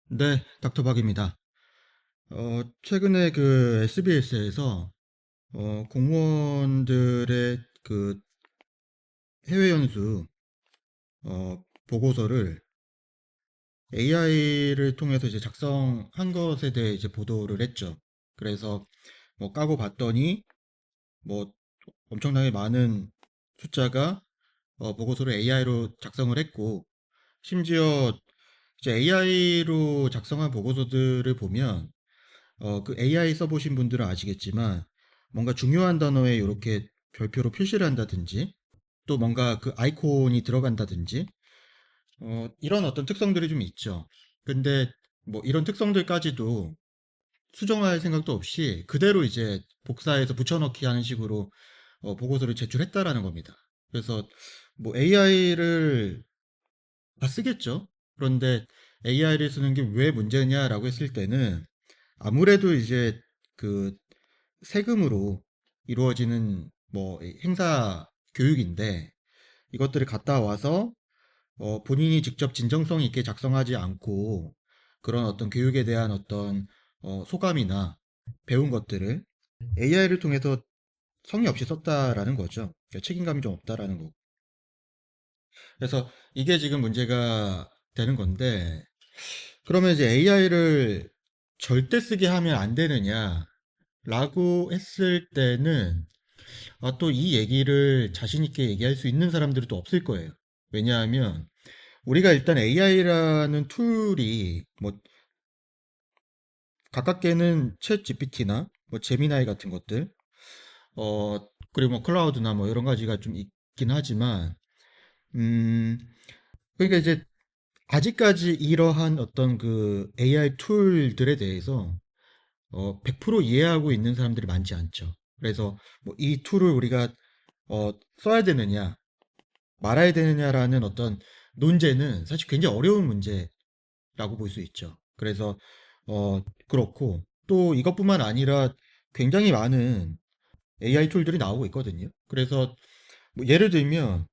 네, 닥터박입니다. 최근에 그 SBS에서 공무원들의 그 해외 연수 보고서를 AI를 통해서 이제 작성한 것에 대해 이제 보도를 했죠. 그래서 뭐 까고 봤더니 뭐 엄청나게 많은 숫자가 보고서를 AI로 작성을 했고, 심지어 이제 AI로 작성한 보고서들을 보면 그 AI 써보신 분들은 아시겠지만 뭔가 중요한 단어에 이렇게 별표로 표시를 한다든지 또 뭔가 그 아이콘이 들어간다든지 이런 어떤 특성들이 좀 있죠. 근데 뭐 이런 특성들까지도 수정할 생각도 없이 그대로 이제 복사해서 붙여넣기 하는 식으로 보고서를 제출했다라는 겁니다. 그래서 뭐 AI를 다 쓰겠죠. 그런데 AI를 쓰는 게 왜 문제냐라고 했을 때는 아무래도 이제 그 세금으로 이루어지는 뭐 행사 교육인데 이것들을 갔다 와서 본인이 직접 진정성 있게 작성하지 않고 그런 어떤 교육에 대한 어떤 소감이나 배운 것들을 AI를 통해서 성의 없이 썼다라는 거죠. 그러니까 책임감이 좀 없다라는 거고. 그래서 이게 지금 문제가 되는 건데, 그러면 이제 AI를 절대 쓰게 하면 안 되느냐라고 했을 때는 또 이 얘기를 자신 있게 얘기할 수 있는 사람들은 또 없을 거예요. 왜냐하면 우리가 일단 AI라는 툴이 뭐 가깝게는 챗 GPT나 뭐 제미나이 같은 것들, 어 그리고 뭐 클라우드나 뭐 이런 가지가 좀 있긴 하지만, 음 그러니까 이제 아직까지 이러한 어떤 그 AI 툴들에 대해서 100% 이해하고 있는 사람들이 많지 않죠. 그래서 뭐 이 툴을 우리가 써야 되느냐 말아야 되느냐라는 어떤 논제는 사실 굉장히 어려운 문제라고 볼 수 있죠. 그래서 그렇고 또 이것뿐만 아니라 굉장히 많은 AI 툴들이 나오고 있거든요. 그래서 뭐 예를 들면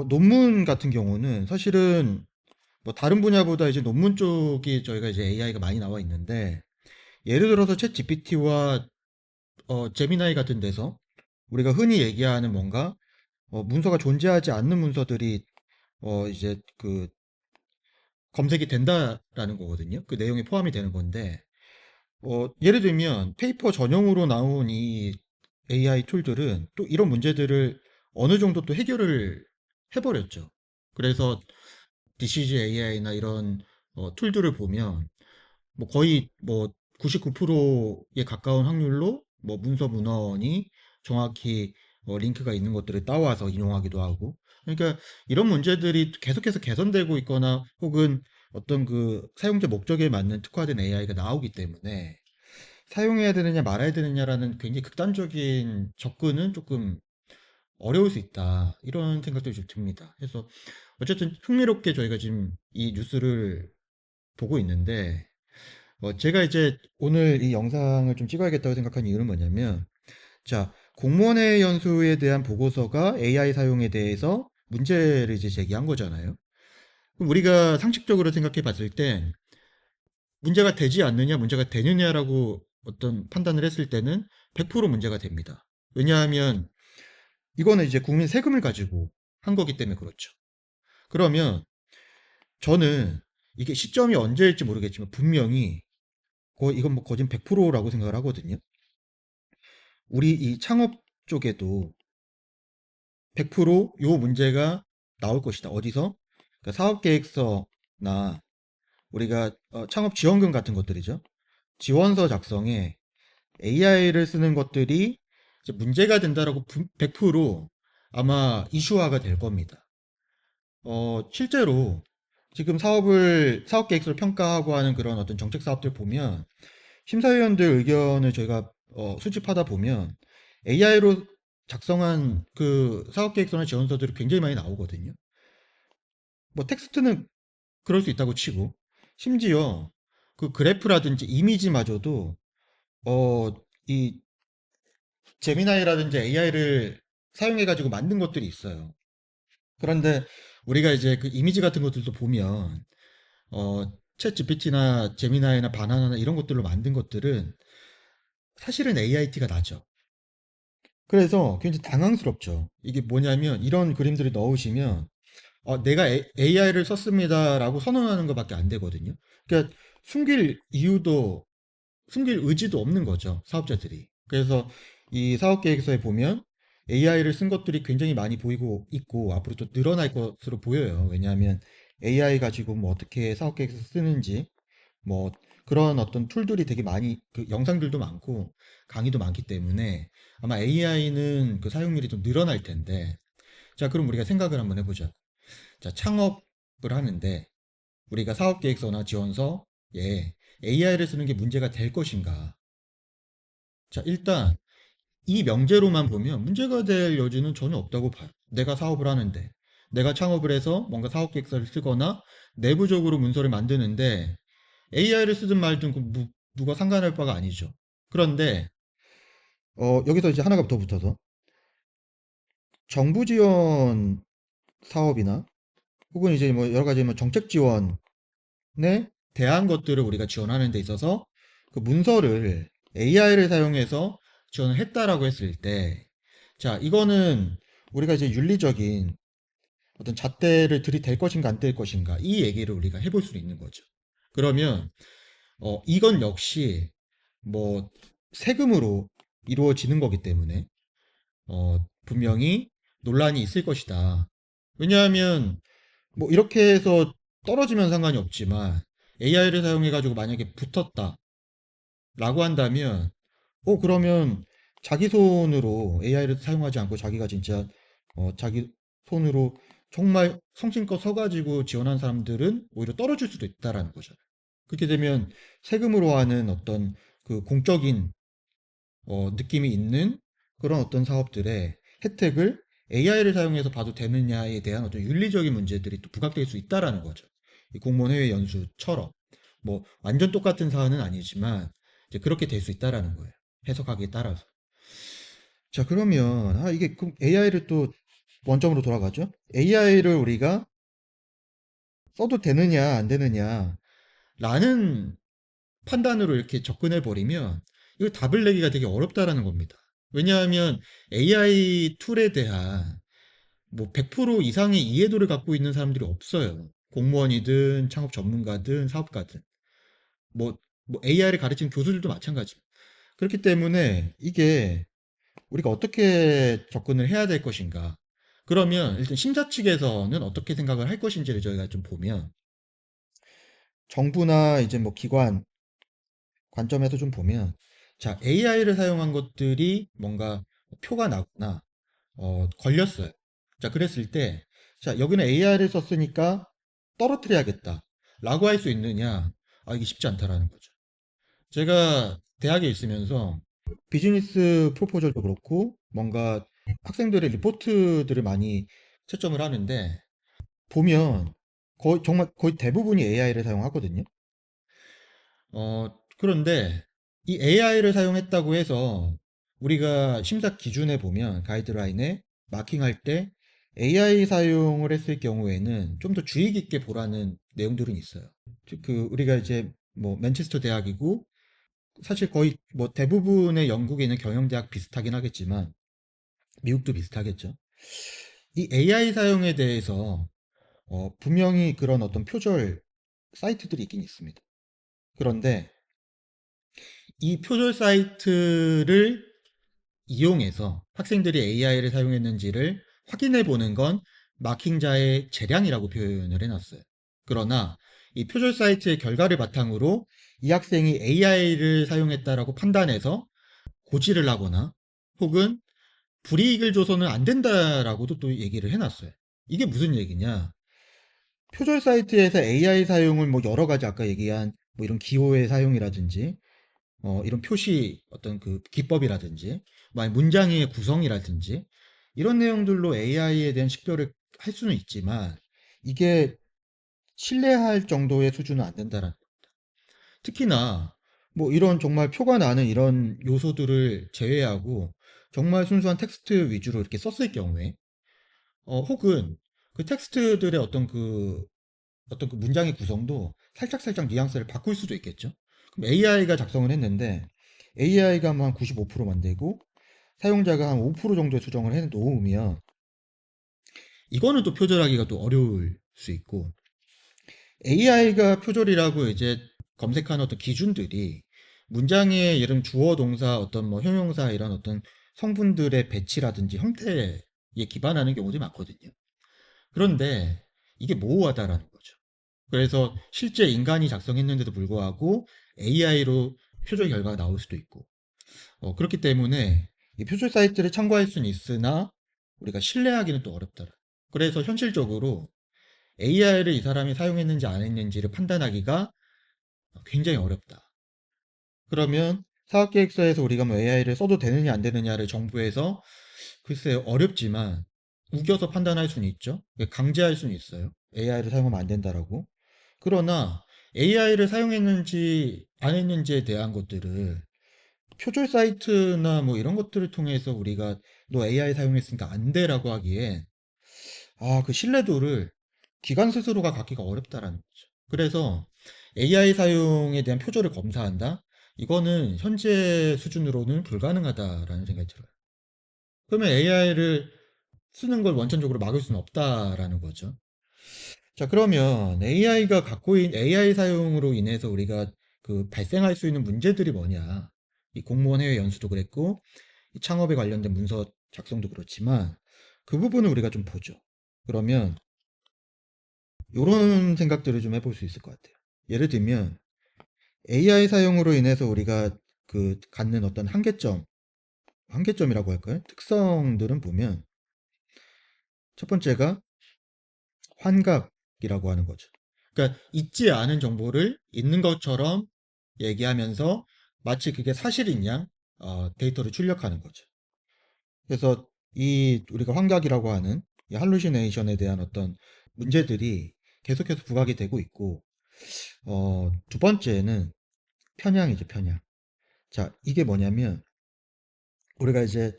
논문 같은 경우는 사실은 뭐 다른 분야보다 이제 논문 쪽이 저희가 이제 AI가 많이 나와 있는데, 예를 들어서 챗 GPT와 제미나이 같은 데서 우리가 흔히 얘기하는 뭔가 문서가 존재하지 않는 문서들이 이제 그 검색이 된다라는 거거든요. 그 내용이 포함이 되는 건데, 예를 들면 페이퍼 전용으로 나온 이 AI 툴들은 또 이런 문제들을 어느 정도 또 해결을 해버렸죠. 그래서 DCG AI나 이런 툴들을 보면 뭐 거의 뭐 99%에 가까운 확률로 뭐 문서 문헌이 정확히 링크가 있는 것들을 따와서 인용하기도 하고, 그러니까 이런 문제들이 계속해서 개선되고 있거나 혹은 어떤 그 사용자 목적에 맞는 특화된 AI가 나오기 때문에 사용해야 되느냐 말아야 되느냐라는 굉장히 극단적인 접근은 조금 어려울 수 있다, 이런 생각도 좀 듭니다. 그래서 어쨌든 흥미롭게 저희가 지금 이 뉴스를 보고 있는데, 제가 이제 오늘 이 영상을 좀 찍어야겠다고 생각한 이유는 뭐냐면, 자, 공무원의 연수에 대한 보고서가 AI 사용에 대해서 문제를 이제 제기한 거잖아요. 그럼 우리가 상식적으로 생각해 봤을 땐 문제가 되지 않느냐, 문제가 되느냐라고 어떤 판단을 했을 때는 100% 문제가 됩니다. 왜냐하면 이거는 이제 국민 세금을 가지고 한 거기 때문에 그렇죠. 그러면 저는 이게 시점이 언제일지 모르겠지만 분명히 이건 뭐 거진 100%라고 생각을 하거든요. 우리 이 창업 쪽에도 100%요 문제가 나올 것이다. 어디서? 그러니까 사업계획서나 우리가 창업 지원금 같은 것들이죠. 지원서 작성에 AI를 쓰는 것들이 이제 문제가 된다라고 100% 아마 이슈화가 될 겁니다. 실제로 지금 사업계획서를 평가하고 하는 그런 어떤 정책 사업들 보면 심사위원들 의견을 저희가 수집하다 보면 AI로 작성한 그 사업계획서나 지원서들이 굉장히 많이 나오거든요. 뭐 텍스트는 그럴 수 있다고 치고, 심지어 그 그래프라든지 이미지마저도 이 제미나이라든지 AI를 사용해가지고 만든 것들이 있어요. 그런데 우리가 이제 그 이미지 같은 것들도 보면 어, 챗 GPT나 제미나이나 바나나나 이런 것들로 만든 것들은 사실은 AIT가 나죠. 그래서 굉장히 당황스럽죠. 이게 뭐냐면 이런 그림들을 넣으시면 내가 AI를 썼습니다라고 선언하는 것밖에 안 되거든요. 그러니까 숨길 이유도 숨길 의지도 없는 거죠, 사업자들이. 그래서 이 사업 계획서에 보면 AI를 쓴 것들이 굉장히 많이 보이고 있고 앞으로 또 늘어날 것으로 보여요. 왜냐하면 AI 가지고 뭐 어떻게 사업 계획서 쓰는지 뭐 그런 어떤 툴들이 되게 많이 그 영상들도 많고 강의도 많기 때문에 아마 AI는 그 사용률이 좀 늘어날 텐데 자, 그럼 우리가 생각을 한번 해보자. 자, 창업을 하는데 우리가 사업계획서나 지원서에 AI를 쓰는 게 문제가 될 것인가? 자, 일단 이 명제로만 보면 문제가 될 여지는 전혀 없다고 봐요. 내가 사업을 하는데, 내가 창업을 해서 뭔가 사업계획서를 쓰거나 내부적으로 문서를 만드는데 AI를 쓰든 말든 누가 상관할 바가 아니죠. 그런데 여기서 이제 하나가 더 붙어서 정부 지원 사업이나 혹은 이제 뭐 여러 가지 뭐 정책 지원 에 대한 것들을 우리가 지원하는 데 있어서 그 문서를 AI를 사용해서 지원을 했다라고 했을 때, 자, 이거는 우리가 이제 윤리적인 어떤 잣대를 들이댈 것인가 안 댈 것인가 이 얘기를 우리가 해볼 수 있는 거죠. 그러면 이건 역시 뭐 세금으로 이루어지는 거기 때문에 분명히 논란이 있을 것이다. 왜냐하면 뭐 이렇게 해서 떨어지면 상관이 없지만 AI를 사용해 가지고 만약에 붙었다라고 한다면 그러면 자기 손으로 AI를 사용하지 않고 자기가 진짜 자기 손으로 정말 성심껏 서가지고 지원한 사람들은 오히려 떨어질 수도 있다라는 거죠. 그렇게 되면 세금으로 하는 어떤 그 공적인 느낌이 있는 그런 어떤 사업들의 혜택을 AI를 사용해서 봐도 되느냐에 대한 어떤 윤리적인 문제들이 또 부각될 수 있다라는 거죠. 이 공무원 해외 연수처럼 뭐 완전 똑같은 사안은 아니지만 이제 그렇게 될 수 있다라는 거예요. 해석하기에 따라서. 자, 그러면 이게 그럼 AI를 또 원점으로 돌아가죠. AI를 우리가 써도 되느냐 안 되느냐라는 판단으로 이렇게 접근해 버리면 이거 답을 내기가 되게 어렵다라는 겁니다. 왜냐하면 AI 툴에 대한 뭐 100% 이상의 이해도를 갖고 있는 사람들이 없어요. 공무원이든 창업 전문가든 사업가든 뭐 AI를 가르치는 교수들도 마찬가지. 그렇기 때문에 이게 우리가 어떻게 접근을 해야 될 것인가? 그러면 일단 심사 측에서는 어떻게 생각을 할 것인지를 저희가 좀 보면 정부나 이제 뭐 기관 관점에서 좀 보면 자, AI를 사용한 것들이 뭔가 표가 나거나 걸렸어요. 자, 그랬을 때 자, 여기는 AI를 썼으니까 떨어뜨려야겠다 라고 할 수 있느냐? 이게 쉽지 않다라는 거죠. 제가 대학에 있으면서 비즈니스 프로포절도 그렇고 뭔가 학생들의 리포트들을 많이 채점을 하는데 보면 정말 거의 대부분이 AI를 사용하거든요. 그런데 이 AI를 사용했다고 해서 우리가 심사 기준에 보면 가이드라인에 마킹할 때 AI 사용을 했을 경우에는 좀 더 주의 깊게 보라는 내용들은 있어요. 즉, 우리가 이제 뭐 맨체스터 대학이고 사실 거의 뭐 대부분의 영국에 있는 경영대학 비슷하긴 하겠지만 미국도 비슷하겠죠. 이 AI 사용에 대해서 분명히 그런 어떤 표절 사이트들이 있긴 있습니다. 그런데 이 표절 사이트를 이용해서 학생들이 AI를 사용했는지를 확인해 보는 건 마킹자의 재량이라고 표현을 해놨어요. 그러나 이 표절 사이트의 결과를 바탕으로 이 학생이 AI를 사용했다라고 판단해서 고지를 하거나 혹은 불이익을 줘서는 안 된다라고도 또 얘기를 해놨어요. 이게 무슨 얘기냐? 표절 사이트에서 AI 사용을 뭐 여러 가지 아까 얘기한 뭐 이런 기호의 사용이라든지 이런 표시 어떤 그 기법이라든지 뭐 아니 문장의 구성이라든지 이런 내용들로 AI에 대한 식별을 할 수는 있지만 이게 신뢰할 정도의 수준은 안 된다라는 특히나 뭐 이런 정말 표가 나는 이런 요소들을 제외하고 정말 순수한 텍스트 위주로 이렇게 썼을 경우에 혹은 그 텍스트들의 어떤 그 어떤 그 문장의 구성도 살짝살짝 뉘앙스를 바꿀 수도 있겠죠. 그럼 AI가 작성을 했는데 AI가 한 95%만 되고 사용자가 한 5% 정도의 수정을 해 놓으면 이거는 또 표절하기가 또 어려울 수 있고 AI가 표절이라고 이제 검색하는 어떤 기준들이 문장의 이름 주어 동사 어떤 뭐 형용사 이런 어떤 성분들의 배치라든지 형태에 기반하는 경우도 많거든요. 그런데 이게 모호하다라는 거죠. 그래서 실제 인간이 작성했는데도 불구하고 AI로 표절 결과가 나올 수도 있고 그렇기 때문에 이 표절 사이트를 참고할 수는 있으나 우리가 신뢰하기는 또 어렵다. 그래서 현실적으로 AI를 이 사람이 사용했는지 안 했는지를 판단하기가 굉장히 어렵다. 그러면 사업계획서에서 우리가 뭐 AI를 써도 되느냐 안 되느냐를 정부에서 글쎄요 어렵지만 우겨서 판단할 수는 있죠. 강제할 수는 있어요. AI를 사용하면 안 된다라고. 그러나 AI를 사용했는지 안 했는지에 대한 것들을 표절 사이트나 뭐 이런 것들을 통해서 우리가 너 AI 사용했으니까 안 돼라고 하기에 그 신뢰도를 기관 스스로가 갖기가 어렵다라는 거죠. 그래서 AI 사용에 대한 표절을 검사한다? 이거는 현재 수준으로는 불가능하다라는 생각이 들어요. 그러면 AI를 쓰는 걸 원천적으로 막을 수는 없다라는 거죠. 자, 그러면 AI가 갖고 있는 AI 사용으로 인해서 우리가 그 발생할 수 있는 문제들이 뭐냐? 이 공무원 해외 연수도 그랬고, 이 창업에 관련된 문서 작성도 그렇지만, 그 부분을 우리가 좀 보죠. 그러면 이런 생각들을 좀 해볼 수 있을 것 같아요. 예를 들면 AI 사용으로 인해서 우리가 그 갖는 어떤 한계점이라고 할까요? 특성들은 보면 첫 번째가 환각이라고 하는 거죠. 그러니까 있지 않은 정보를 있는 것처럼 얘기하면서 마치 그게 사실인 양 데이터를 출력하는 거죠. 그래서 이 우리가 환각이라고 하는 이 할루시네이션에 대한 어떤 문제들이 계속해서 부각이 되고 있고 두 번째는 편향이죠, 편향. 자, 이게 뭐냐면 우리가 이제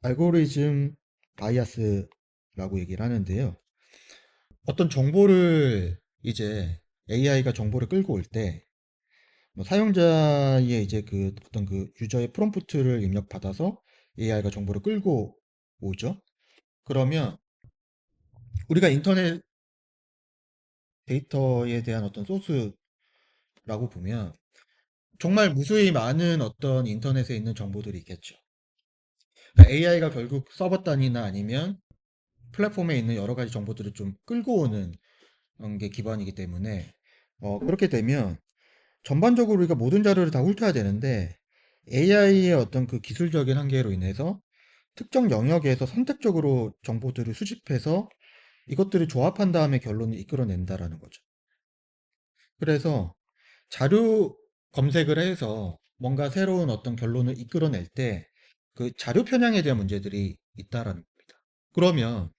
알고리즘 바이아스라고 얘기를 하는데요. 어떤 정보를 이제 AI가 정보를 끌고 올 때, 뭐 사용자의 이제 그 어떤 그 유저의 프롬프트를 입력받아서 AI가 정보를 끌고 오죠. 그러면 우리가 인터넷 데이터에 대한 어떤 소스라고 보면 정말 무수히 많은 어떤 인터넷에 있는 정보들이 있겠죠. AI가 결국 서버 단위나 아니면 플랫폼에 있는 여러 가지 정보들을 좀 끌고 오는 게 기반이기 때문에 그렇게 되면 전반적으로 우리가 모든 자료를 다 훑어야 되는데 AI의 어떤 그 기술적인 한계로 인해서 특정 영역에서 선택적으로 정보들을 수집해서 이것들을 조합한 다음에 결론을 이끌어낸다라는 거죠. 그래서 자료 검색을 해서 뭔가 새로운 어떤 결론을 이끌어낼 때 그 자료 편향에 대한 문제들이 있다라는 겁니다. 그러면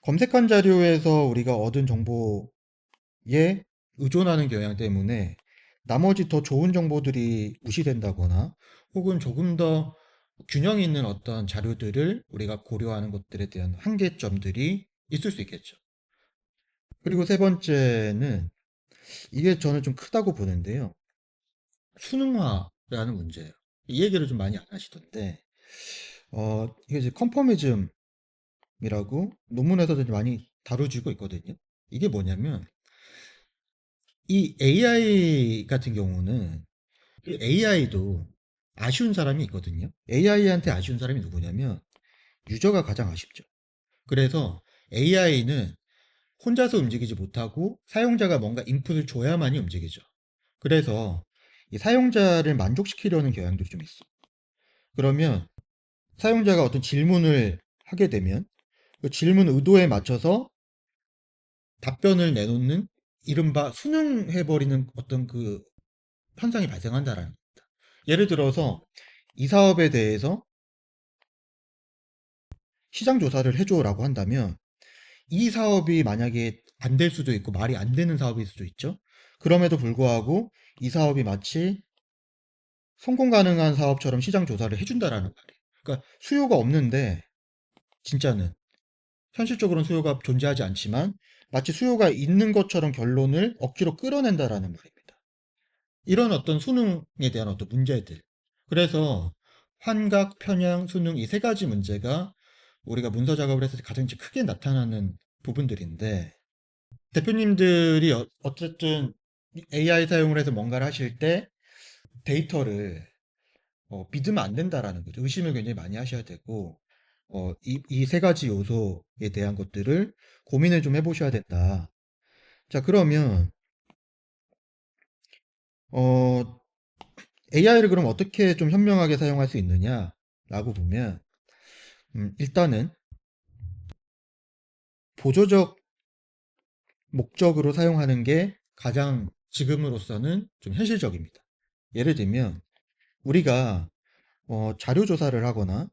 검색한 자료에서 우리가 얻은 정보에 의존하는 경향 때문에 나머지 더 좋은 정보들이 무시된다거나 혹은 조금 더 균형 있는 어떤 자료들을 우리가 고려하는 것들에 대한 한계점들이 있을 수 있겠죠. 그리고 세 번째는 이게 저는 좀 크다고 보는데요. 수능화라는 문제예요. 이 얘기를 좀 많이 안 하시던데, 이게 이제 컨퍼미즘이라고 논문에서도 많이 다뤄지고 있거든요. 이게 뭐냐면, 이 AI 같은 경우는 AI도 아쉬운 사람이 있거든요. AI한테 아쉬운 사람이 누구냐면 유저가 가장 아쉽죠. 그래서 AI는 혼자서 움직이지 못하고 사용자가 뭔가 인풋을 줘야만이 움직이죠. 그래서 이 사용자를 만족시키려는 경향들이 좀 있어. 그러면 사용자가 어떤 질문을 하게 되면 그 질문 의도에 맞춰서 답변을 내놓는 이른바 순응해버리는 어떤 그 현상이 발생한다라는 겁니다. 예를 들어서 이 사업에 대해서 시장 조사를 해줘라고 한다면 이 사업이 만약에 안 될 수도 있고 말이 안 되는 사업일 수도 있죠. 그럼에도 불구하고 이 사업이 마치 성공 가능한 사업처럼 시장 조사를 해준다라는 말이에요. 그러니까 수요가 없는데 진짜는 현실적으로는 수요가 존재하지 않지만 마치 수요가 있는 것처럼 결론을 억지로 끌어낸다라는 말입니다. 이런 어떤 수능에 대한 어떤 문제들. 그래서 환각, 편향, 수능 이 세 가지 문제가 우리가 문서 작업을 했을 때 가장 크게 나타나는 부분들인데, 대표님들이 어쨌든 AI 사용을 해서 뭔가를 하실 때 데이터를 믿으면 안 된다라는 거죠. 의심을 굉장히 많이 하셔야 되고, 이 세 가지 요소에 대한 것들을 고민을 좀 해보셔야 된다. 자, 그러면, AI를 그럼 어떻게 좀 현명하게 사용할 수 있느냐라고 보면, 일단은 보조적 목적으로 사용하는 게 가장 지금으로서는 좀 현실적입니다. 예를 들면, 우리가 자료 조사를 하거나,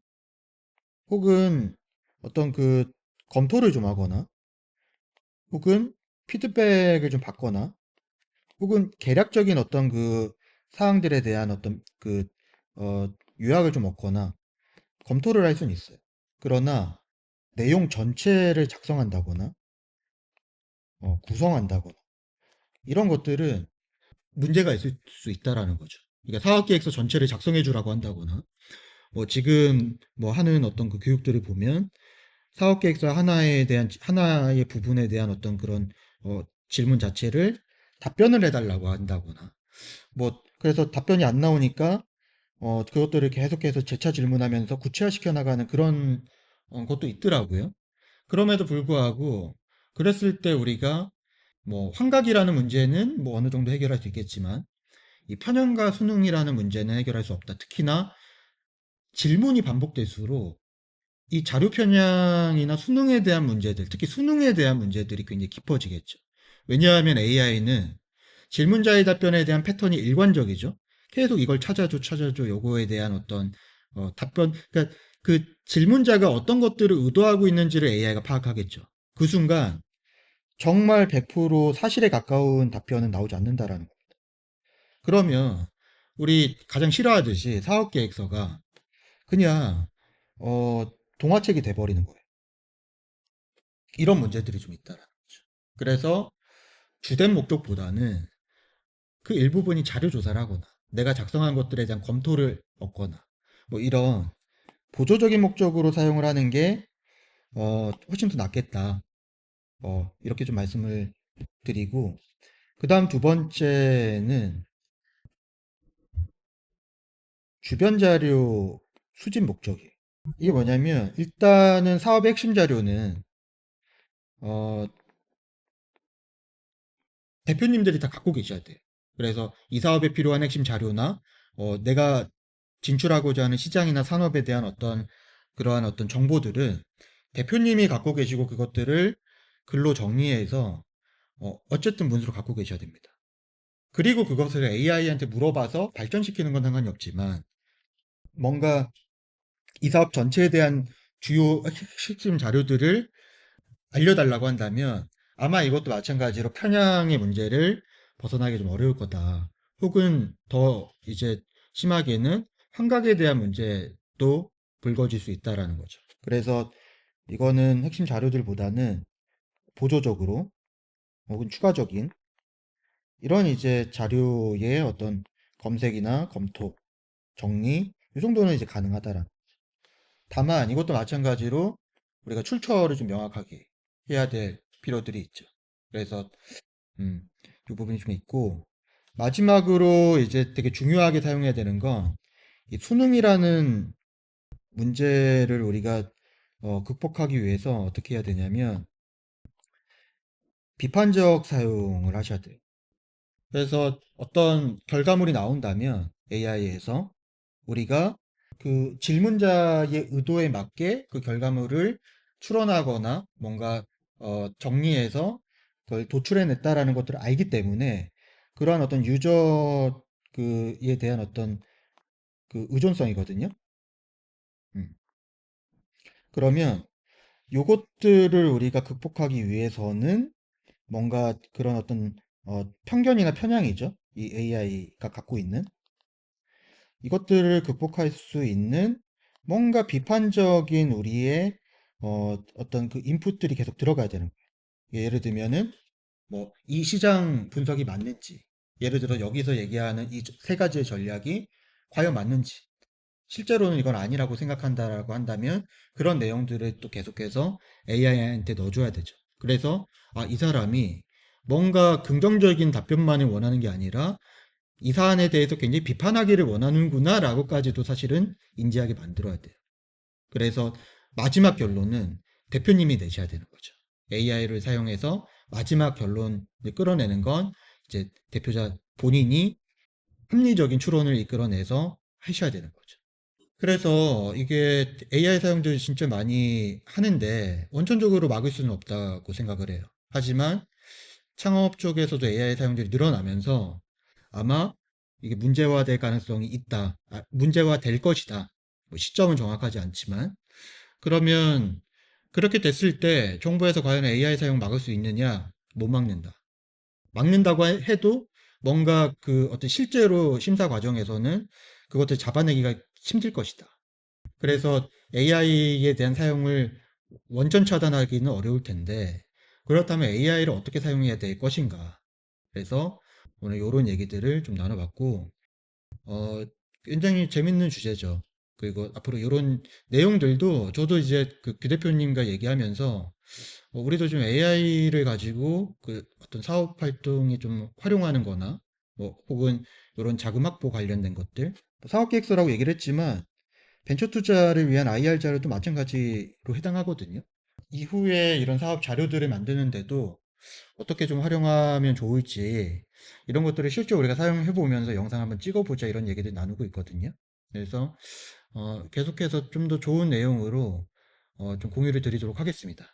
혹은 어떤 그 검토를 좀 하거나, 혹은 피드백을 좀 받거나, 혹은 개략적인 어떤 그 사항들에 대한 어떤 그 요약을 좀 얻거나 검토를 할 수는 있어요. 그러나 내용 전체를 작성한다거나 구성한다거나 이런 것들은 문제가 있을 수 있다라는 거죠. 그러니까 사업계획서 전체를 작성해 주라고 한다거나 뭐 지금 뭐 하는 어떤 그 교육들을 보면 사업계획서 하나의 부분에 대한 어떤 그런 질문 자체를 답변을 해달라고 한다거나 뭐 그래서 답변이 안 나오니까 그것들을 계속해서 재차 질문하면서 구체화시켜 나가는 그런 것도 있더라고요. 그럼에도 불구하고 그랬을 때 우리가 뭐 환각이라는 문제는 뭐 어느 정도 해결할 수 있겠지만 이 편향과 수능이라는 문제는 해결할 수 없다. 특히나 질문이 반복될수록 이 자료 편향이나 수능에 대한 문제들, 특히 수능에 대한 문제들이 굉장히 깊어지겠죠. 왜냐하면 AI는 질문자의 답변에 대한 패턴이 일관적이죠. 계속 이걸 찾아줘, 요거에 대한 어떤 답변, 그러니까 그 질문자가 어떤 것들을 의도하고 있는지를 AI가 파악하겠죠. 그 순간 정말 100% 사실에 가까운 답변은 나오지 않는다라는 거. 그러면 우리 가장 싫어하듯이 사업계획서가 그냥 어, 동화책이 돼버리는 거예요. 이런 문제들이 좀 있다라는 거죠. 그래서 주된 목적보다는 그 일부분이 자료 조사를 하거나 내가 작성한 것들에 대한 검토를 얻거나 뭐 이런 보조적인 목적으로 사용을 하는 게 훨씬 더 낫겠다. 이렇게 좀 말씀을 드리고 그 다음 두 번째는 주변 자료 수집 목적이에요. 이게 뭐냐면 일단은 사업의 핵심 자료는 어, 대표님들이 다 갖고 계셔야 돼요. 그래서 이 사업에 필요한 핵심 자료나 내가 진출하고자 하는 시장이나 산업에 대한 그러한 어떤 정보들은 대표님이 갖고 계시고 그것들을 글로 정리해서 어쨌든 문서로 갖고 계셔야 됩니다. 그리고 그것을 AI한테 물어봐서 발전시키는 건 상관이 없지만 뭔가 이 사업 전체에 대한 주요 핵심 자료들을 알려달라고 한다면 아마 이것도 마찬가지로 편향의 문제를 벗어나기 좀 어려울 거다. 혹은 더 이제 심하게는 환각에 대한 문제도 불거질 수 있다라는 거죠. 그래서 이거는 핵심 자료들보다는 보조적으로 혹은 추가적인 이런 이제 자료의 어떤 검색이나 검토, 정리 이 정도는 이제 가능하다라. 다만 이것도 마찬가지로 우리가 출처를 좀 명확하게 해야 될 필요들이 있죠. 그래서 이 부분이 좀 있고 마지막으로 이제 되게 중요하게 사용해야 되는 건 이 수능이라는 문제를 우리가 극복하기 위해서 어떻게 해야 되냐면 비판적 사용을 하셔야 돼요. 그래서 어떤 결과물이 나온다면 AI에서 우리가 그 질문자의 의도에 맞게 그 결과물을 추론하거나 뭔가 정리해서 그걸 도출해냈다라는 것들을 알기 때문에 그러한 어떤 유저 그에 대한 어떤 그 의존성이거든요. 음. 그러면 요것들을 우리가 극복하기 위해서는 뭔가 그런 어떤 편견이나 편향이죠. 이 AI가 갖고 있는 이것들을 극복할 수 있는 뭔가 비판적인 우리의 어떤 그 인풋들이 계속 들어가야 되는 거예요. 예를 들면은 뭐 이 시장 분석이 맞는지, 예를 들어 여기서 얘기하는 이 세 가지의 전략이 과연 맞는지, 실제로는 이건 아니라고 생각한다라고 한다면 그런 내용들을 또 계속해서 AI한테 넣어줘야 되죠. 그래서 이 사람이 뭔가 긍정적인 답변만을 원하는 게 아니라 이 사안에 대해서 굉장히 비판하기를 원하는구나라고까지도 사실은 인지하게 만들어야 돼요. 그래서 마지막 결론은 대표님이 내셔야 되는 거죠. AI를 사용해서 마지막 결론을 끌어내는 건 이제 대표자 본인이 합리적인 추론을 이끌어내서 하셔야 되는 거죠. 그래서 이게 AI 사용들 진짜 많이 하는데 원천적으로 막을 수는 없다고 생각을 해요. 하지만 창업 쪽에서도 AI 사용들이 늘어나면서 아마 이게 문제화될 가능성이 있다. 문제화될 것이다. 뭐 시점은 정확하지 않지만 그러면 그렇게 됐을 때 정부에서 과연 AI 사용 막을 수 있느냐? 못 막는다. 막는다고 해도 뭔가 그 어떤 실제로 심사 과정에서는 그것을 잡아내기가 힘들 것이다. 그래서 AI에 대한 사용을 원천 차단하기는 어려울 텐데 그렇다면 AI를 어떻게 사용해야 될 것인가? 그래서 오늘 이런 얘기들을 좀 나눠봤고 굉장히 재밌는 주제죠. 그리고 앞으로 이런 내용들도 저도 이제 그 대표님과 얘기하면서 우리도 좀 AI를 가지고 그 어떤 사업 활동에 좀 활용하는 거나 뭐 혹은 이런 자금 확보 관련된 것들 사업 계획서라고 얘기를 했지만 벤처 투자를 위한 IR 자료도 마찬가지로 해당하거든요. 이후에 이런 사업 자료들을 만드는데도 어떻게 좀 활용하면 좋을지 이런 것들을 실제 우리가 사용해 보면서 영상 한번 찍어보자 이런 얘기들 나누고 있거든요. 그래서 계속해서 좀 더 좋은 내용으로 좀 공유를 드리도록 하겠습니다.